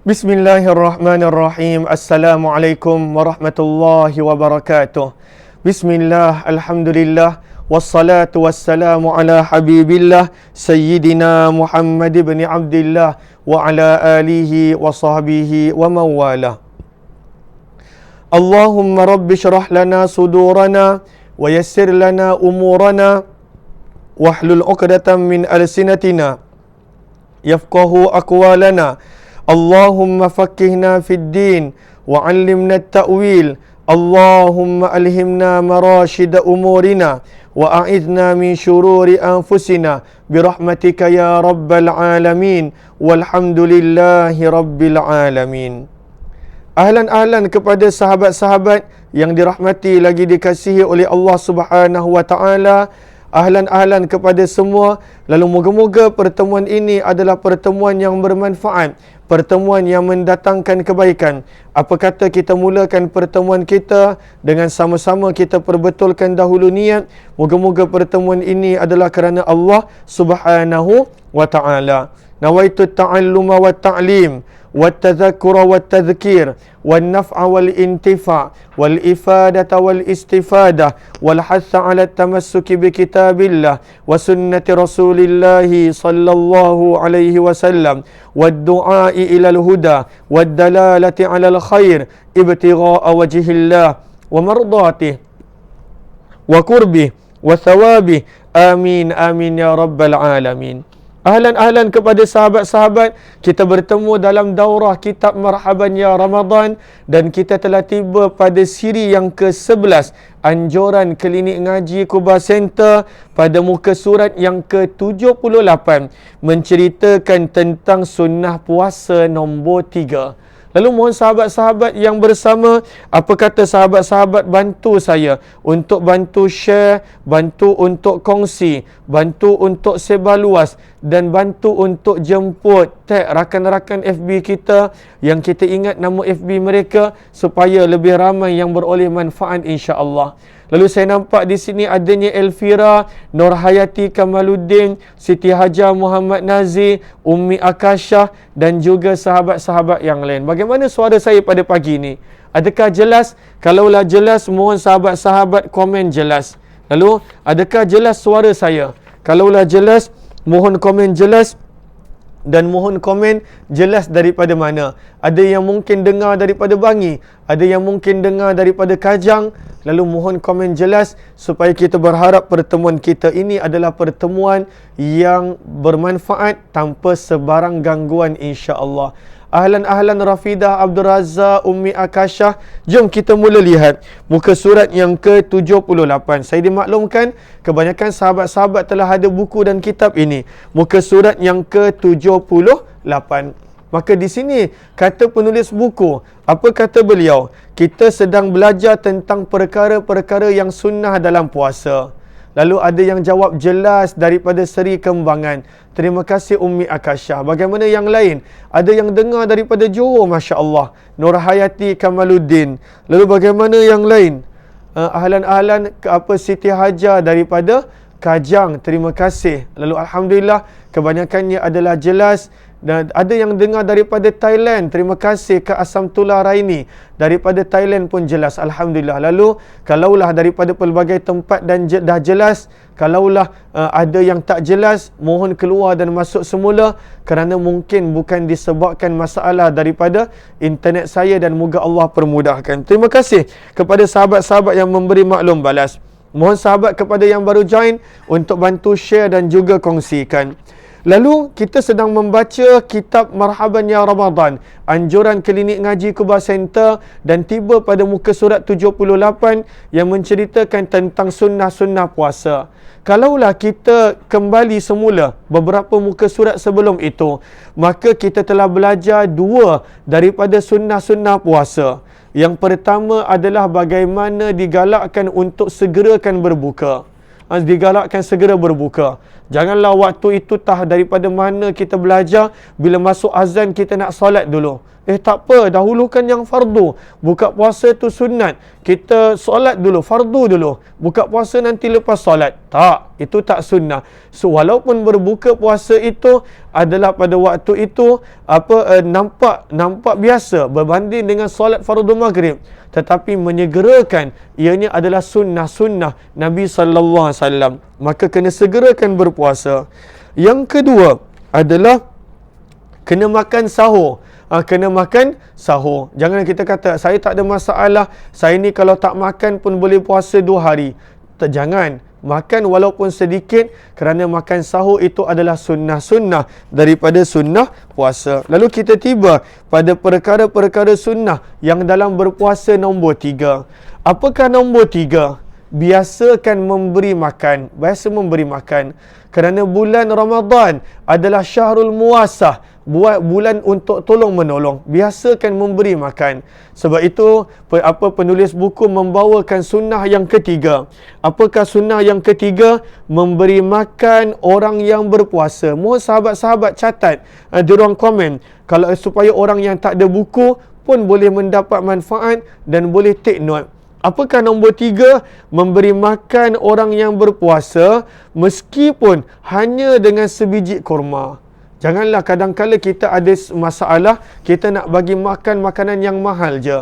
Bismillahirrahmanirrahim. Assalamualaikum warahmatullahi wabarakatuh. Bismillah, alhamdulillah, wassalatu wassalamu ala habibillah Sayyidina Muhammad ibn Abdillah wa ala alihi wa sahbihi wa mawala. Allahumma rabbi syrah lana sudurana wa yassir lana umurana wahlul uqdatan min alsinatina yafqahu aqwalana. Allahumma faqqihna fid din wa 'allimna at-ta'wil. Allahumma alhimna marashid umurina wa a'idna min syururi anfusina birahmatika ya rabbal alamin walhamdulillahi rabbil alamin. Ahlan kepada sahabat-sahabat yang dirahmati lagi dikasihi oleh Allah Subhanahu wa taala. Ahlan kepada semua. Lalu moga-moga pertemuan ini adalah pertemuan yang bermanfaat, pertemuan yang mendatangkan kebaikan. Apa kata kita mulakan pertemuan kita dengan sama-sama kita perbetulkan dahulu niat. Moga-moga pertemuan ini adalah kerana Allah Subhanahu wa taala. Nawaitu ta'alluma wa ta'lim wa tadhakkura wa tadhkir wan naf'a wal intifa' wal ifadata wal istifada wal hatha 'ala tamassuki bi kitabillah wa sunnati rasulillah sallallahu alaihi wasallam wad du'a'i ila al huda wad dalalati 'ala al khair ibtigha'a wajhillah wa mardatihi wa qurbih wa thawabih. Amin amin ya rabbal alamin. Ahlan kepada sahabat-sahabat. Kita bertemu dalam daurah kitab Marhaban Ya Ramadan dan kita telah tiba pada siri yang ke-11, anjuran klinik ngaji Kuba Center, pada muka surat yang ke-78, menceritakan tentang sunnah puasa nombor 3. Lalu mohon sahabat-sahabat yang bersama, apa kata sahabat-sahabat bantu saya untuk bantu share, bantu untuk kongsi, bantu untuk sebar luas dan bantu untuk jemput tag rakan-rakan FB kita yang kita ingat nama FB mereka supaya lebih ramai yang beroleh manfaat insya-Allah. Lalu saya nampak di sini adanya Elvira, Nur Hayati Kamaluddin, Siti Hajar Muhammad Nazir, Ummi Akashah dan juga sahabat-sahabat yang lain. Bagaimana suara saya pada pagi ini? Adakah jelas? Kalaulah jelas, mohon sahabat-sahabat komen jelas. Lalu, adakah jelas suara saya? Kalaulah jelas, mohon komen jelas. Dan mohon komen jelas daripada mana. Ada yang mungkin dengar daripada Bangi, ada yang mungkin dengar daripada Kajang. Lalu mohon komen jelas supaya kita berharap pertemuan kita ini adalah pertemuan yang bermanfaat tanpa sebarang gangguan insya-Allah. Ahlan Rafidah Abdul Razak, Ummi Akashah. Jom kita mula lihat muka surat yang ke-78. Saya dimaklumkan kebanyakan sahabat-sahabat telah ada buku dan kitab ini. Muka surat yang ke-78. Maka di sini kata penulis buku, apa kata beliau? Kita sedang belajar tentang perkara-perkara yang sunnah dalam puasa. Lalu ada yang jawab jelas daripada Seri Kembangan. Terima kasih Ummi Akashah. Bagaimana yang lain? Ada yang dengar daripada Johor, Masya Allah, Nur Hayati Kamaluddin. Lalu bagaimana yang lain? Ahlan Siti Hajar daripada Kajang. Terima kasih. Lalu Alhamdulillah kebanyakannya adalah jelas. Dan ada yang dengar daripada Thailand. Terima kasih ke Asamtullah Raini. Daripada Thailand pun jelas. Alhamdulillah. Lalu, kalaulah daripada pelbagai tempat dan dah jelas, kalaulah ada yang tak jelas, mohon keluar dan masuk semula. Kerana mungkin bukan disebabkan masalah daripada internet saya dan moga Allah permudahkan. Terima kasih kepada sahabat-sahabat yang memberi maklum balas. Mohon sahabat kepada yang baru join untuk bantu share dan juga kongsikan. Lalu kita sedang membaca kitab Marhaban Ya Ramadan, anjuran klinik ngaji Kuba Center, dan tiba pada muka surat 78 yang menceritakan tentang sunnah-sunnah puasa. Kalaulah kita kembali semula beberapa muka surat sebelum itu, maka kita telah belajar dua daripada sunnah-sunnah puasa. Yang pertama adalah bagaimana digalakkan untuk segerakan berbuka. Digalakkan segera berbuka. Janganlah waktu itu daripada mana kita belajar, bila masuk azan kita nak solat dulu. Tak apa, dahulukan yang fardu. Buka puasa tu sunat. Kita solat dulu, fardu dulu. Buka puasa nanti lepas solat. Tak, itu tak sunnah. So, walaupun berbuka puasa itu adalah pada waktu itu nampak biasa berbanding dengan solat fardu maghrib, tetapi menyegerakan ianya adalah sunnah Nabi sallallahu alaihi wasallam. Maka kena segerakan berpuasa. Yang kedua adalah kena makan sahur. Kena makan sahur. Jangan kita kata, saya tak ada masalah, saya ni kalau tak makan pun boleh puasa 2 hari. Jangan. Makan walaupun sedikit, kerana makan sahur itu adalah sunnah daripada sunnah puasa. Lalu kita tiba pada perkara-perkara sunnah yang dalam berpuasa nombor 3. Apakah nombor 3? Biasakan memberi makan. Biasa memberi makan. Kerana bulan Ramadan adalah syahrul muasah, bulan untuk tolong menolong. Biasakan memberi makan. Sebab itu penulis buku membawakan sunnah yang ketiga. Apakah sunnah yang ketiga? Memberi makan orang yang berpuasa. Mohon sahabat-sahabat catat di ruang komen, kalau supaya orang yang tak ada buku pun boleh mendapat manfaat dan boleh take note. Apakah nombor 3? Memberi makan orang yang berpuasa meskipun hanya dengan sebiji kurma. Janganlah kadang-kala kita ada masalah, kita nak bagi makan makanan yang mahal je.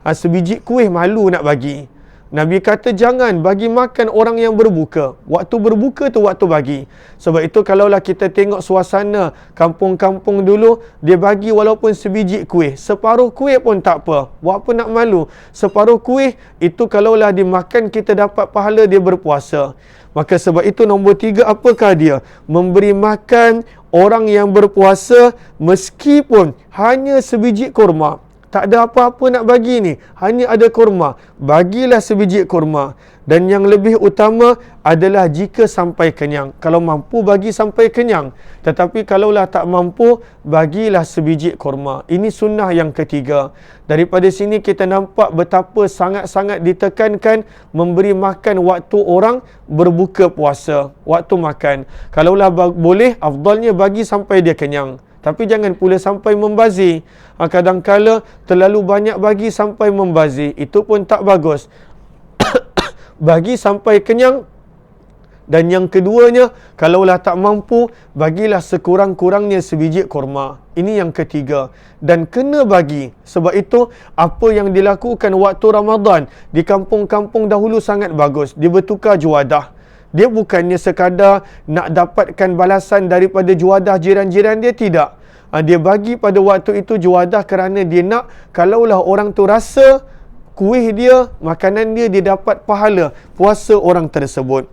Sebiji kuih malu nak bagi. Nabi kata jangan bagi makan orang yang berbuka. Waktu berbuka tu waktu bagi. Sebab itu kalaulah kita tengok suasana kampung-kampung dulu, dia bagi walaupun sebiji kuih. Separuh kuih pun tak apa. Buat apa nak malu? Separuh kuih itu kalaulah dimakan kita dapat pahala dia berpuasa. Maka sebab itu nombor 3 apakah dia? Memberi makan orang yang berpuasa meskipun hanya sebiji kurma. Tak ada apa-apa nak bagi ni, hanya ada kurma. Bagilah sebiji kurma. Dan yang lebih utama adalah jika sampai kenyang. Kalau mampu, bagi sampai kenyang. Tetapi kalaulah tak mampu, bagilah sebiji kurma. Ini sunnah yang ketiga. Daripada sini kita nampak betapa sangat-sangat ditekankan memberi makan waktu orang berbuka puasa. Waktu makan. Kalaulah boleh, afdalnya bagi sampai dia kenyang. Tapi jangan pula sampai membazir. Kadang-kala terlalu banyak bagi sampai membazir. Itu pun tak bagus. Bagi sampai kenyang. Dan yang keduanya, kalaulah tak mampu, bagilah sekurang-kurangnya sebiji kurma. Ini yang ketiga. Dan kena bagi. Sebab itu, apa yang dilakukan waktu Ramadan di kampung-kampung dahulu sangat bagus. Dia bertukar juadah. Dia bukannya sekadar nak dapatkan balasan daripada juadah jiran-jiran dia, tidak. Dia bagi pada waktu itu juadah kerana dia nak, kalaulah orang tu rasa kuih dia, makanan dia, dia dapat pahala puasa orang tersebut.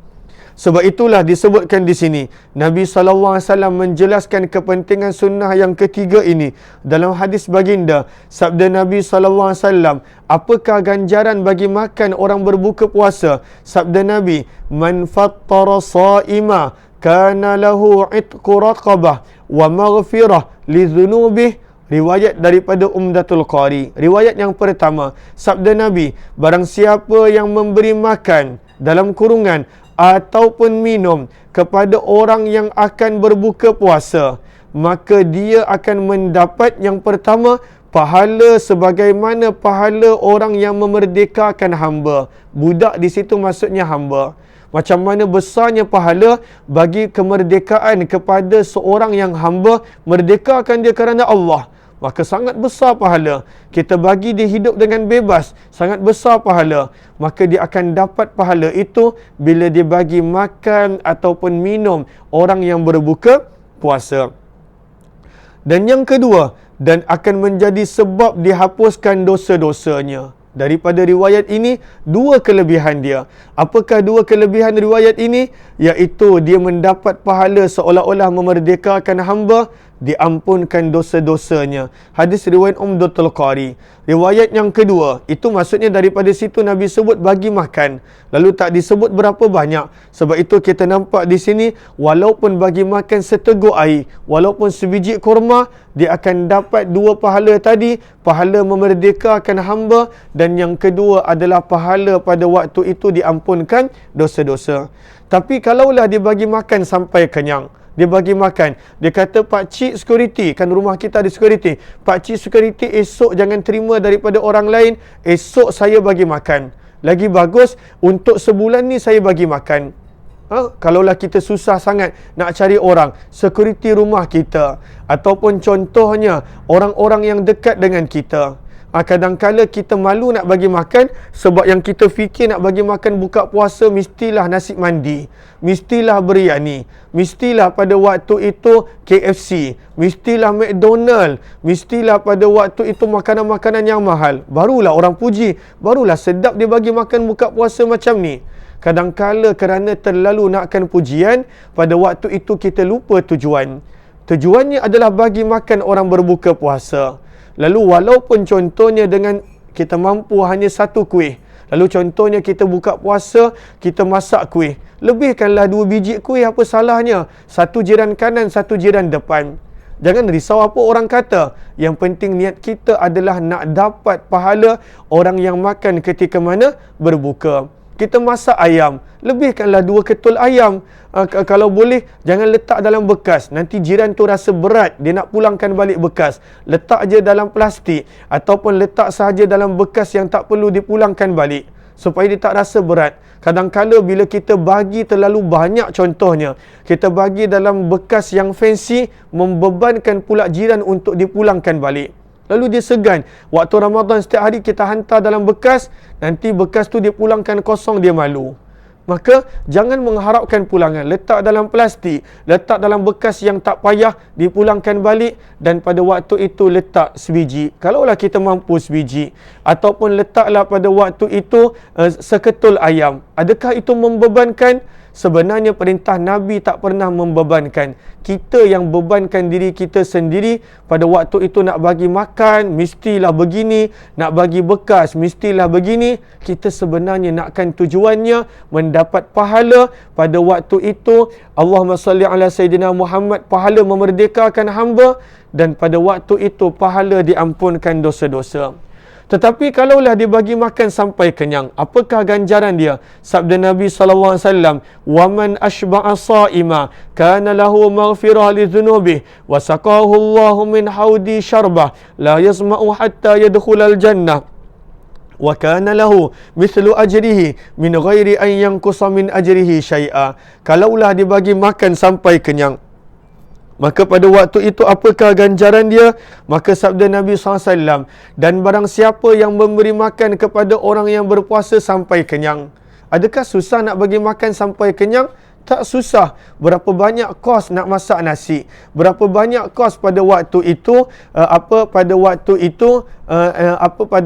Sebab itulah disebutkan di sini, Nabi SAW menjelaskan kepentingan sunnah yang ketiga ini. Dalam hadis baginda, sabda Nabi SAW, apakah ganjaran bagi makan orang berbuka puasa? Sabda Nabi, man fattara sa'ima kana lahu itqu raqabah wa maghfirah li dhunubih. Riwayat daripada Umdatul Qari. Riwayat yang pertama, sabda Nabi, barang siapa yang memberi makan dalam kurungan ataupun minum kepada orang yang akan berbuka puasa, maka dia akan mendapat yang pertama, pahala sebagaimana pahala orang yang memerdekakan hamba. Budak di situ maksudnya hamba. Macam mana besarnya pahala bagi kemerdekaan kepada seorang yang hamba, merdekakan dia kerana Allah. Maka sangat besar pahala. Kita bagi dia hidup dengan bebas, sangat besar pahala. Maka dia akan dapat pahala itu bila dia bagi makan ataupun minum orang yang berbuka puasa. Dan yang kedua, dan akan menjadi sebab dihapuskan dosa-dosanya. Daripada riwayat ini, 2 kelebihan dia. Apakah 2 kelebihan riwayat ini? Iaitu dia mendapat pahala seolah-olah memerdekakan hamba, diampunkan dosa-dosanya. Hadis riwayat Umdatul Qari. Riwayat yang kedua, itu maksudnya daripada situ Nabi sebut bagi makan. Lalu tak disebut berapa banyak. Sebab itu kita nampak di sini, walaupun bagi makan seteguk air, walaupun sebiji kurma, dia akan dapat 2 pahala tadi. Pahala memerdekakan hamba, dan yang kedua adalah pahala pada waktu itu diampunkan dosa-dosa. Tapi kalaulah dia bagi makan sampai kenyang, dia bagi makan. Dia kata, Pak Cik security, kan rumah kita ada security. Pak Cik security, esok jangan terima daripada orang lain, esok saya bagi makan. Lagi bagus, untuk sebulan ni saya bagi makan. Kalaulah kita susah sangat nak cari orang, security rumah kita, ataupun contohnya orang-orang yang dekat dengan kita. Kadang-kala kita malu nak bagi makan sebab yang kita fikir nak bagi makan buka puasa mestilah nasi mandi, mestilah biryani, mestilah pada waktu itu KFC, mestilah McDonald, mestilah pada waktu itu makanan-makanan yang mahal. Barulah orang puji, barulah sedap dia bagi makan buka puasa macam ni. Kadang-kala kerana terlalu nakkan pujian, pada waktu itu kita lupa tujuan. Tujuannya adalah bagi makan orang berbuka puasa. Lalu walaupun contohnya dengan kita mampu hanya satu kuih, lalu contohnya kita buka puasa, kita masak kuih, lebihkanlah 2 biji kuih, apa salahnya? Satu jiran kanan, satu jiran depan. Jangan risau apa orang kata. Yang penting niat kita adalah nak dapat pahala orang yang makan ketika mana berbuka. Kita masak ayam, lebihkanlah 2 ketul ayam. Kalau boleh, jangan letak dalam bekas. Nanti jiran tu rasa berat, dia nak pulangkan balik bekas. Letak je dalam plastik, ataupun letak sahaja dalam bekas yang tak perlu dipulangkan balik, supaya dia tak rasa berat. Kadang-kala bila kita bagi terlalu banyak, contohnya kita bagi dalam bekas yang fancy, membebankan pula jiran untuk dipulangkan balik. Lalu dia segan. Waktu Ramadan setiap hari kita hantar dalam bekas, nanti bekas tu dia pulangkan kosong, dia malu. Maka jangan mengharapkan pulangan. Letak dalam plastik, letak dalam bekas yang tak payah dipulangkan balik, dan pada waktu itu letak sebiji. Kalaulah kita mampu sebiji, ataupun letaklah pada waktu itu seketul ayam. Adakah itu membebankan? Sebenarnya perintah Nabi tak pernah membebankan. Kita yang bebankan diri kita sendiri. Pada waktu itu nak bagi makan, mestilah begini. Nak bagi bekas, mestilah begini. Kita sebenarnya nakkan tujuannya mendapat pahala. Pada waktu itu, Allahumma salli ala Sayyidina Muhammad, pahala memerdekakan hamba. Dan pada waktu itu, pahala diampunkan dosa-dosa. Tetapi kalaulah dia bagi makan sampai kenyang, apakah ganjaran dia? Sabda Nabi SAW, "Waman ashba'a sa'ima kana lahu maghfirah li dhunubihi wa saqahu Allahu min haudi syarbah la yasma'u hatta yadkhulal jannah wa kana lahu mithlu ajrihi min ghairi an yanqusa min ajrihi syai'a." Kalaulah dia bagi makan sampai kenyang, maka pada waktu itu apakah ganjaran dia? Maka sabda Nabi SAW, dan barang siapa yang memberi makan kepada orang yang berpuasa sampai kenyang. Adakah susah nak bagi makan sampai kenyang? Tak susah. Berapa banyak kos nak masak nasi? Berapa banyak kos pada waktu itu pada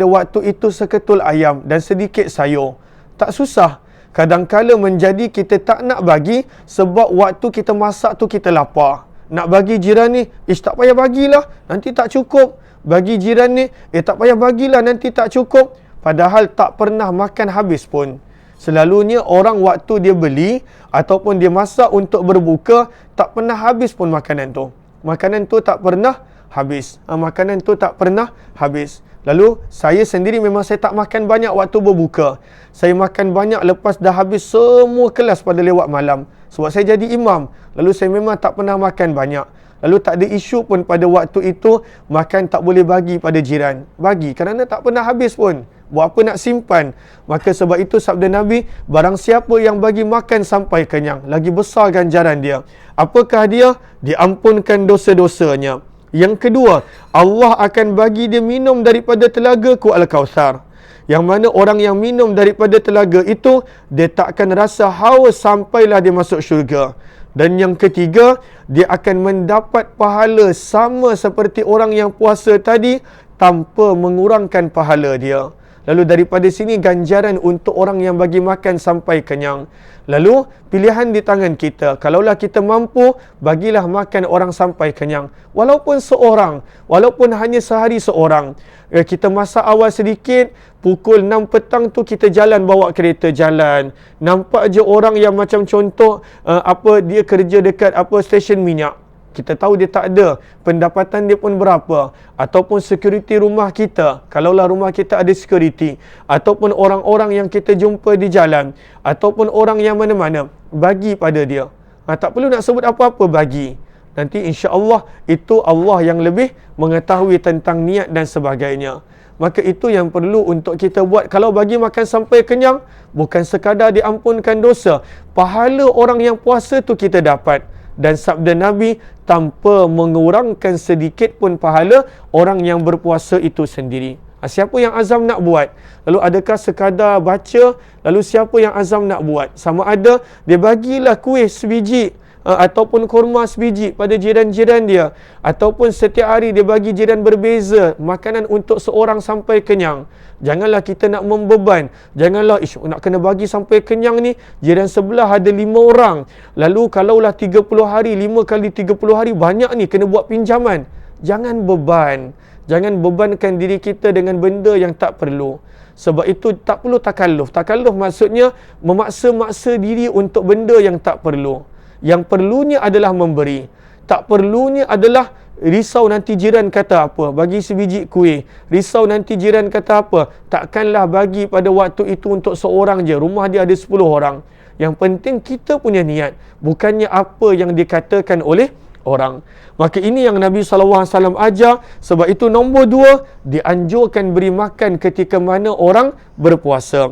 waktu itu seketul ayam dan sedikit sayur. Tak susah. Kadang-kala menjadi kita tak nak bagi sebab waktu kita masak tu kita lapar. Nak bagi jiran ni, tak payah bagilah, nanti tak cukup. Bagi jiran ni, tak payah bagilah, nanti tak cukup. Padahal tak pernah makan habis pun. Selalunya orang waktu dia beli ataupun dia masak untuk berbuka, tak pernah habis pun makanan tu. Makanan tu tak pernah habis. Makanan tu tak pernah habis. Lalu saya sendiri memang saya tak makan banyak waktu berbuka. Saya makan banyak lepas dah habis semua kelas pada lewat malam. Sebab saya jadi imam. Lalu saya memang tak pernah makan banyak. Lalu tak ada isu pun pada waktu itu makan tak boleh bagi pada jiran. Bagi kerana tak pernah habis pun. Buat apa nak simpan? Maka sebab itu sabda Nabi, barang siapa yang bagi makan sampai kenyang, lagi besar ganjaran dia. Apakah dia? Diampunkan dosa-dosanya. Yang kedua, Allah akan bagi dia minum daripada telaga-Ku Al-Kautsar. Yang mana orang yang minum daripada telaga itu, dia tak akan rasa haus sampailah dia masuk syurga. Dan yang ketiga, dia akan mendapat pahala sama seperti orang yang puasa tadi tanpa mengurangkan pahala dia. Lalu daripada sini ganjaran untuk orang yang bagi makan sampai kenyang. Lalu pilihan di tangan kita. Kalaulah kita mampu, bagilah makan orang sampai kenyang. Walaupun seorang, walaupun hanya sehari seorang. Kita masak awal sedikit, pukul 6 petang tu kita jalan bawa kereta jalan. Nampak je orang yang macam contoh dia kerja dekat stesen minyak. Kita tahu dia tak ada, pendapatan dia pun berapa. Ataupun security rumah kita, kalaulah rumah kita ada security. Ataupun orang-orang yang kita jumpa di jalan. Ataupun orang yang mana-mana, bagi pada dia. Tak perlu nak sebut apa-apa, bagi. Nanti insya-Allah itu Allah yang lebih mengetahui tentang niat dan sebagainya. Maka itu yang perlu untuk kita buat. Kalau bagi makan sampai kenyang, bukan sekadar diampunkan dosa, pahala orang yang puasa tu kita dapat. Dan sabda Nabi, tanpa mengurangkan sedikit pun pahala orang yang berpuasa itu sendiri. Siapa yang azam nak buat? Lalu adakah sekadar baca, lalu siapa yang azam nak buat? Sama ada dia bagilah kuih sebiji, ataupun kurma sebiji pada jiran-jiran dia, ataupun setiap hari dia bagi jiran berbeza makanan untuk seorang sampai kenyang. Janganlah kita nak membeban. Janganlah nak kena bagi sampai kenyang ni, jiran sebelah ada 5 orang, lalu kalaulah 30 hari, 5 kali 30 hari banyak ni, kena buat pinjaman. Jangan beban. Jangan bebankan diri kita dengan benda yang tak perlu. Sebab itu tak perlu takalluf. Takalluf maksudnya memaksa-maksa diri untuk benda yang tak perlu. Yang perlunya adalah memberi. Tak perlunya adalah risau nanti jiran kata apa, bagi sebiji kuih. Risau nanti jiran kata apa. Takkanlah bagi pada waktu itu untuk seorang je. Rumah dia ada 10 orang. Yang penting kita punya niat, bukannya apa yang dikatakan oleh orang. Maka ini yang Nabi SAW ajar. Sebab itu nombor 2, dianjurkan beri makan ketika mana orang berpuasa.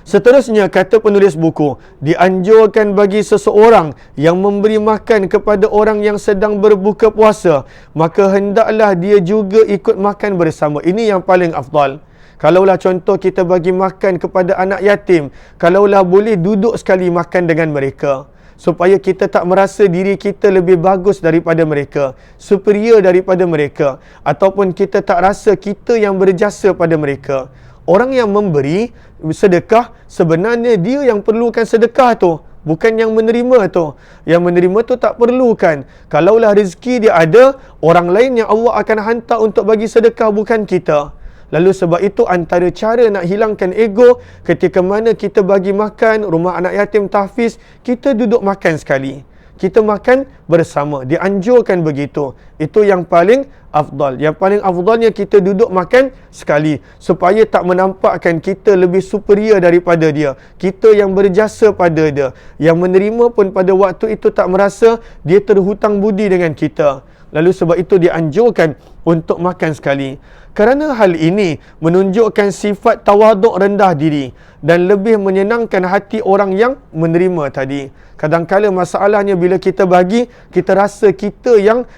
Seterusnya, kata penulis buku, dianjurkan bagi seseorang yang memberi makan kepada orang yang sedang berbuka puasa, maka hendaklah dia juga ikut makan bersama. Ini yang paling afdal. Kalaulah contoh kita bagi makan kepada anak yatim, kalaulah boleh duduk sekali makan dengan mereka, supaya kita tak merasa diri kita lebih bagus daripada mereka, superior daripada mereka, ataupun kita tak rasa kita yang berjasa pada mereka. Orang yang memberi sedekah, sebenarnya dia yang perlukan sedekah tu, bukan yang menerima tu. Yang menerima tu tak perlukan. Kalaulah rezeki dia ada, orang lain yang Allah akan hantar untuk bagi sedekah, bukan kita. Lalu sebab itu antara cara nak hilangkan ego, ketika mana kita bagi makan rumah anak yatim tahfiz, kita duduk makan sekali. Kita makan bersama. Dianjurkan begitu. Itu yang paling afdal. Yang paling afdalnya kita duduk makan sekali, supaya tak menampakkan kita lebih superior daripada dia. Kita yang berjasa pada dia. Yang menerima pun pada waktu itu tak merasa dia terhutang budi dengan kita. Lalu sebab itu dianjurkan untuk makan sekali. Kerana hal ini menunjukkan sifat tawaduk, rendah diri, dan lebih menyenangkan hati orang yang menerima tadi. Kadang-kala masalahnya bila kita bagi, kita rasa kita yang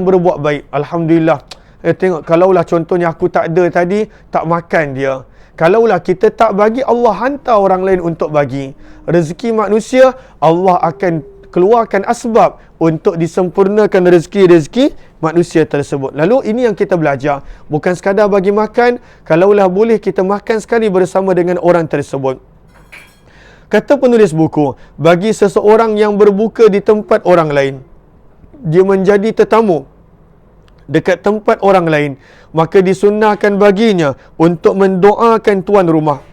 berbuat baik. Alhamdulillah. Tengok, kalaulah contohnya aku tak ada tadi, tak makan dia. Kalaulah kita tak bagi, Allah hantar orang lain untuk bagi. Rezeki manusia, Allah akan keluarkan asbab untuk disempurnakan rezeki-rezeki manusia tersebut. Lalu ini yang kita belajar. Bukan sekadar bagi makan, kalaulah boleh kita makan sekali bersama dengan orang tersebut. Kata penulis buku, bagi seseorang yang berbuka di tempat orang lain, dia menjadi tetamu dekat tempat orang lain, maka disunnahkan baginya untuk mendoakan tuan rumah,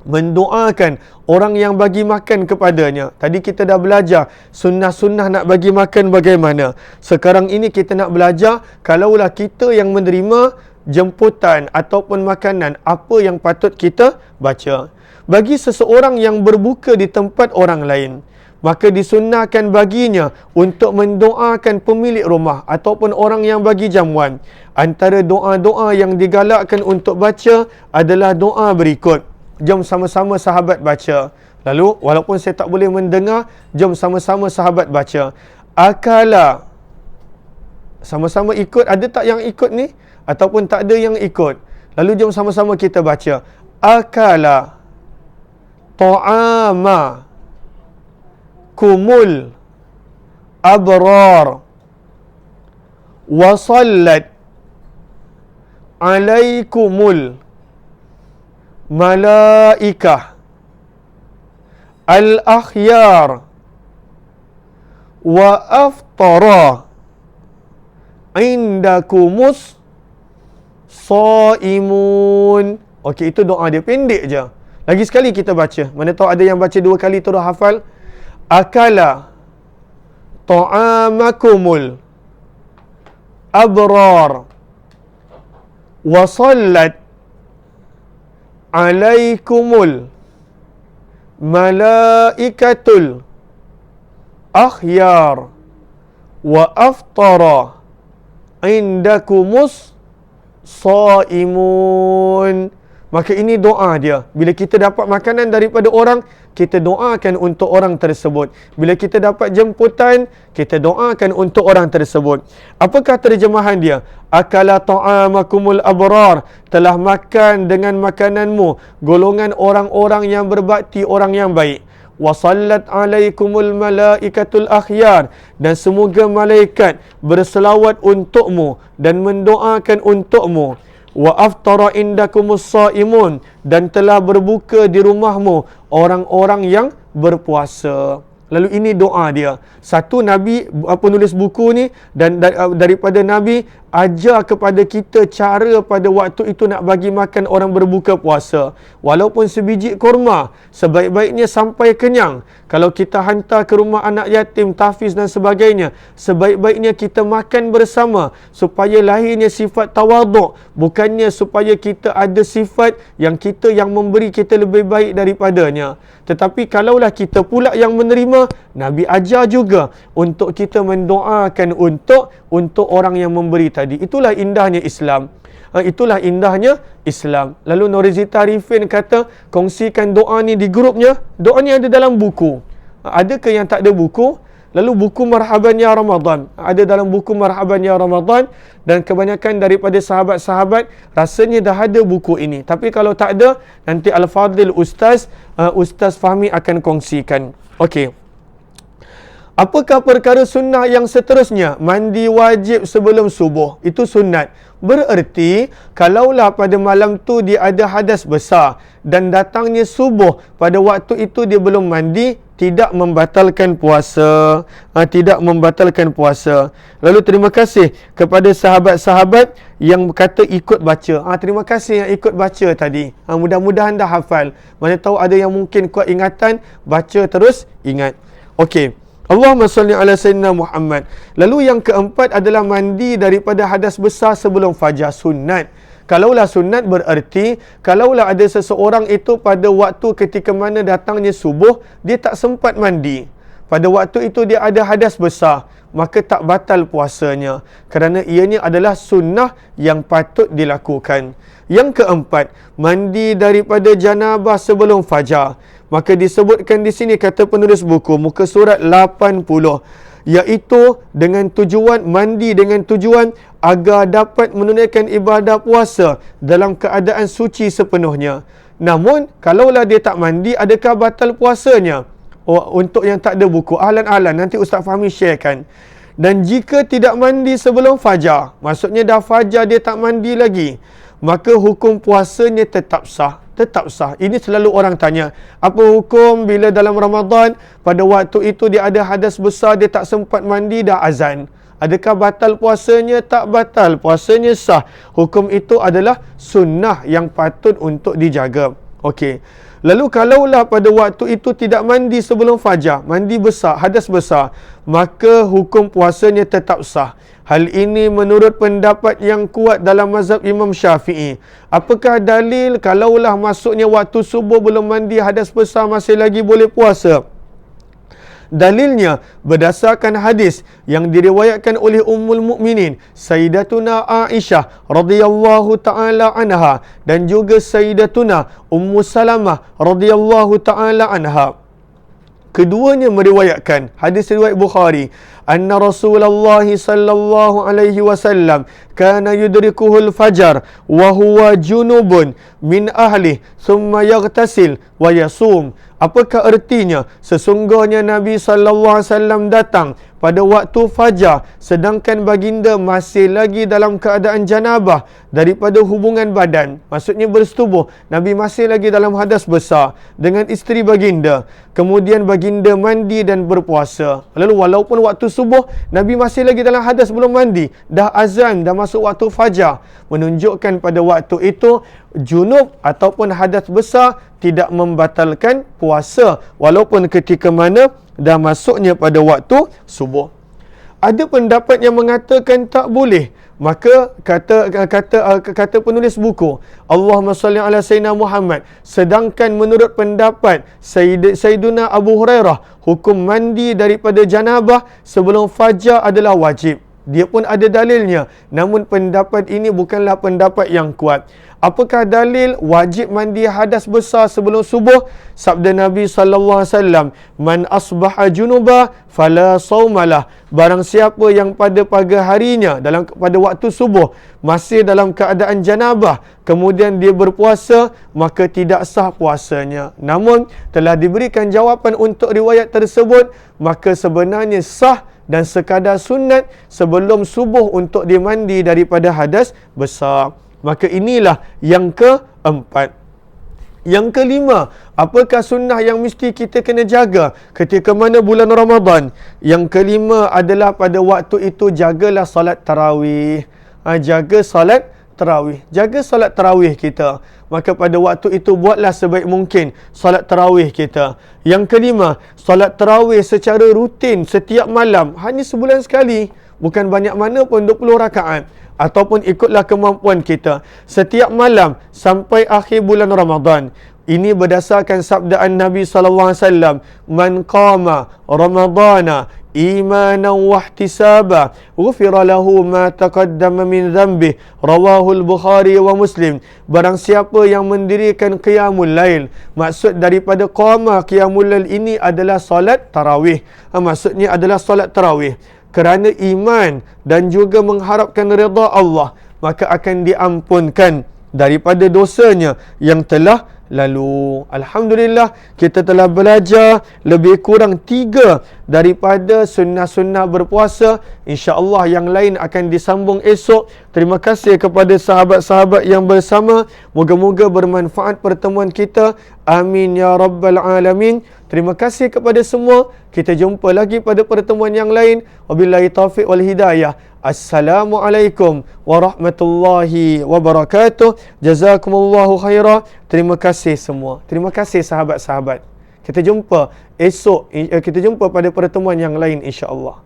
mendoakan orang yang bagi makan kepadanya. Tadi kita dah belajar sunnah-sunnah nak bagi makan bagaimana. Sekarang ini kita nak belajar, kalaulah kita yang menerima jemputan ataupun makanan, apa yang patut kita baca. Bagi seseorang yang berbuka di tempat orang lain, maka disunnahkan baginya untuk mendoakan pemilik rumah ataupun orang yang bagi jamuan. Antara doa-doa yang digalakkan untuk baca adalah doa berikut. Jom sama-sama sahabat baca. Lalu, walaupun saya tak boleh mendengar, jom sama-sama sahabat baca. Akala. Sama-sama ikut. Ada tak yang ikut ni? Ataupun tak ada yang ikut? Lalu jom sama-sama kita baca. Akala ta'ama kumul abrar wa sallat alaikumul malaikah al-akhyar wa aftara indakumus saimun. Okey, itu doa dia, pendek je. Lagi sekali kita baca. Mana tahu ada yang baca 2 kali terus hafal. Akala ta'amakumul abrar wa sallat alaikumul malaikatul akhyar wa aftara indakumus saimun. Maka ini doa dia. Bila kita dapat makanan daripada orang, kita doakan untuk orang tersebut. Bila kita dapat jemputan, kita doakan untuk orang tersebut. Apakah terjemahan dia? Akala ta'amakumul abrar, telah makan dengan makananmu golongan orang-orang yang berbakti, orang yang baik. Wasallat alaikumul malaikatul akhyar, dan semoga malaikat berselawat untukmu dan mendoakan untukmu. Wa aftara indakumus saimun, dan telah berbuka di rumahmu orang-orang yang berpuasa. Lalu ini doa dia. Satu, Nabi penulis buku ni dan daripada Nabi ajar kepada kita cara pada waktu itu nak bagi makan orang berbuka puasa. Walaupun sebiji kurma, sebaik-baiknya sampai kenyang. Kalau kita hantar ke rumah anak yatim, tahfiz dan sebagainya, sebaik-baiknya kita makan bersama supaya lahirnya sifat tawaduk, bukannya supaya kita ada sifat yang kita yang memberi kita lebih baik daripadanya. Tetapi kalaulah kita pula yang menerima, Nabi ajar juga untuk kita mendoakan untuk orang yang memberi tadi. Itulah indahnya Islam. Itulah indahnya Islam. Lalu Norizita Arifin kata, kongsikan doa ni di grupnya. Doa ni ada dalam buku. Adakah yang tak ada buku? Lalu buku Marhaban Ya Ramadan. Ada dalam buku Marhaban Ya Ramadan. Dan kebanyakan daripada sahabat-sahabat rasanya dah ada buku ini. Tapi kalau tak ada, nanti Al-Fadhil Ustaz Fahmi akan kongsikan. Okey. Apakah perkara sunnah yang seterusnya? Mandi wajib sebelum subuh. Itu sunat. Bererti, kalaulah pada malam tu dia ada hadas besar dan datangnya subuh, pada waktu itu dia belum mandi, tidak membatalkan puasa. Tidak membatalkan puasa. Lalu terima kasih kepada sahabat-sahabat yang kata ikut baca. Terima kasih yang ikut baca tadi. Mudah-mudahan dah hafal. Mana tahu ada yang mungkin kuat ingatan, baca terus ingat. Okey. Allahumma salli ala Sayyidina Muhammad. Lalu yang keempat adalah mandi daripada hadas besar sebelum fajar. Sunat. Kalaulah sunat bererti, kalaulah ada seseorang itu pada waktu ketika mana datangnya subuh, dia tak sempat mandi. Pada waktu itu dia ada hadas besar, maka tak batal puasanya. Kerana ianya adalah sunnah yang patut dilakukan. Yang keempat, mandi daripada janabah sebelum fajar. Maka disebutkan di sini, kata penulis buku, muka surat 80, iaitu dengan tujuan, mandi dengan tujuan agar dapat menunaikan ibadah puasa dalam keadaan suci sepenuhnya. Namun, kalaulah dia tak mandi, adakah batal puasanya? Untuk yang tak ada buku, ahlan-ahlan, nanti Ustaz Fahmi sharekan. Dan jika tidak mandi sebelum fajar, maksudnya dah fajar dia tak mandi lagi, maka hukum puasanya tetap sah. Tetap sah. Ini selalu orang tanya, apa hukum bila dalam Ramadan, pada waktu itu dia ada hadas besar, dia tak sempat mandi, dah azan. Adakah batal puasanya? Tak batal. Puasanya sah. Hukum itu adalah sunnah yang patut untuk dijaga. Okey. Lalu kalaulah pada waktu itu tidak mandi sebelum fajar, mandi besar, hadas besar, maka hukum puasanya tetap sah. Hal ini menurut pendapat yang kuat dalam mazhab Imam Syafi'i. Apakah dalil kalaulah masuknya waktu subuh belum mandi hadas besar masih lagi boleh puasa? Dalilnya berdasarkan hadis yang diriwayatkan oleh Ummul Mukminin Sayyidatuna Aisyah radhiyallahu taala anha dan juga Sayyidatuna Ummu Salamah radhiyallahu taala anha. Keduanya meriwayatkan, hadis riwayat Bukhari, anna Rasulullah sallallahu alaihi wasallam kana yudrikuhul fajar wa huwa junubun min ahli thumma yaghtasil wa yasum. Apakah artinya? Sesungguhnya Nabi sallallahu alaihi wasallam datang pada waktu fajar sedangkan baginda masih lagi dalam keadaan janabah daripada hubungan badan. Maksudnya bersetubuh. Nabi masih lagi dalam hadas besar dengan isteri baginda. Kemudian baginda mandi dan berpuasa. Lalu walaupun waktu subuh, Nabi masih lagi dalam hadas belum mandi. Dah azan, dah masuk waktu fajar. Menunjukkan pada waktu itu junub ataupun hadas besar tidak membatalkan puasa walaupun ketika mana dah masuknya pada waktu subuh. Ada pendapat yang mengatakan tak boleh Maka kata penulis buku, Allahumma salli ala Sayyidina Muhammad, sedangkan menurut pendapat Sayyiduna Abu Hurairah, hukum mandi daripada janabah sebelum fajar adalah wajib. Dia pun ada dalilnya, namun pendapat ini bukanlah pendapat yang kuat. Apakah dalil wajib mandi hadas besar sebelum subuh? Sabda Nabi SAW, man asbaha junuba fala saumalah. Barang siapa yang pada pagi harinya, pada waktu subuh, masih dalam keadaan janabah, kemudian dia berpuasa, maka tidak sah puasanya. Namun telah diberikan jawapan untuk riwayat tersebut, maka sebenarnya sah dan sekadar sunat sebelum subuh untuk dimandi daripada hadas besar. Maka inilah yang keempat. Yang kelima, apakah sunnah yang mesti kita kena jaga ketika mana bulan Ramadan? Yang kelima adalah pada waktu itu jagalah solat tarawih. Jaga solat tarawih. Jaga solat tarawih kita. Maka pada waktu itu buatlah sebaik mungkin solat tarawih kita. Yang kelima, solat tarawih secara rutin setiap malam, hanya sebulan sekali. Bukan banyak mana pun 20 rakaat. Ataupun ikutlah kemampuan kita. Setiap malam sampai akhir bulan Ramadan. Ini berdasarkan sabdaan Nabi SAW. Man qama Ramadana imanan wahtisaba ghufira lahu ma taqaddama min dhanbih. Rawahul Bukhari wa Muslim. Barang siapa yang mendirikan qiyamul lail. Maksud daripada qama qiyamul lail ini adalah solat tarawih. Maksudnya adalah solat tarawih. Kerana iman dan juga mengharapkan redha Allah, maka akan diampunkan daripada dosanya yang telah lalu. Alhamdulillah, kita telah belajar lebih kurang 3 daripada sunnah-sunnah berpuasa. InsyaAllah yang lain akan disambung esok. Terima kasih kepada sahabat-sahabat yang bersama. Moga-moga bermanfaat pertemuan kita. Amin ya Rabbal Alamin. Terima kasih kepada semua. Kita jumpa lagi pada pertemuan yang lain. Wabillahi taufiq wal hidayah. Assalamualaikum warahmatullahi wabarakatuh. Jazakumullahu khairah. Terima kasih semua. Terima kasih sahabat-sahabat. Kita jumpa esok. Kita jumpa pada pertemuan yang lain insya-Allah.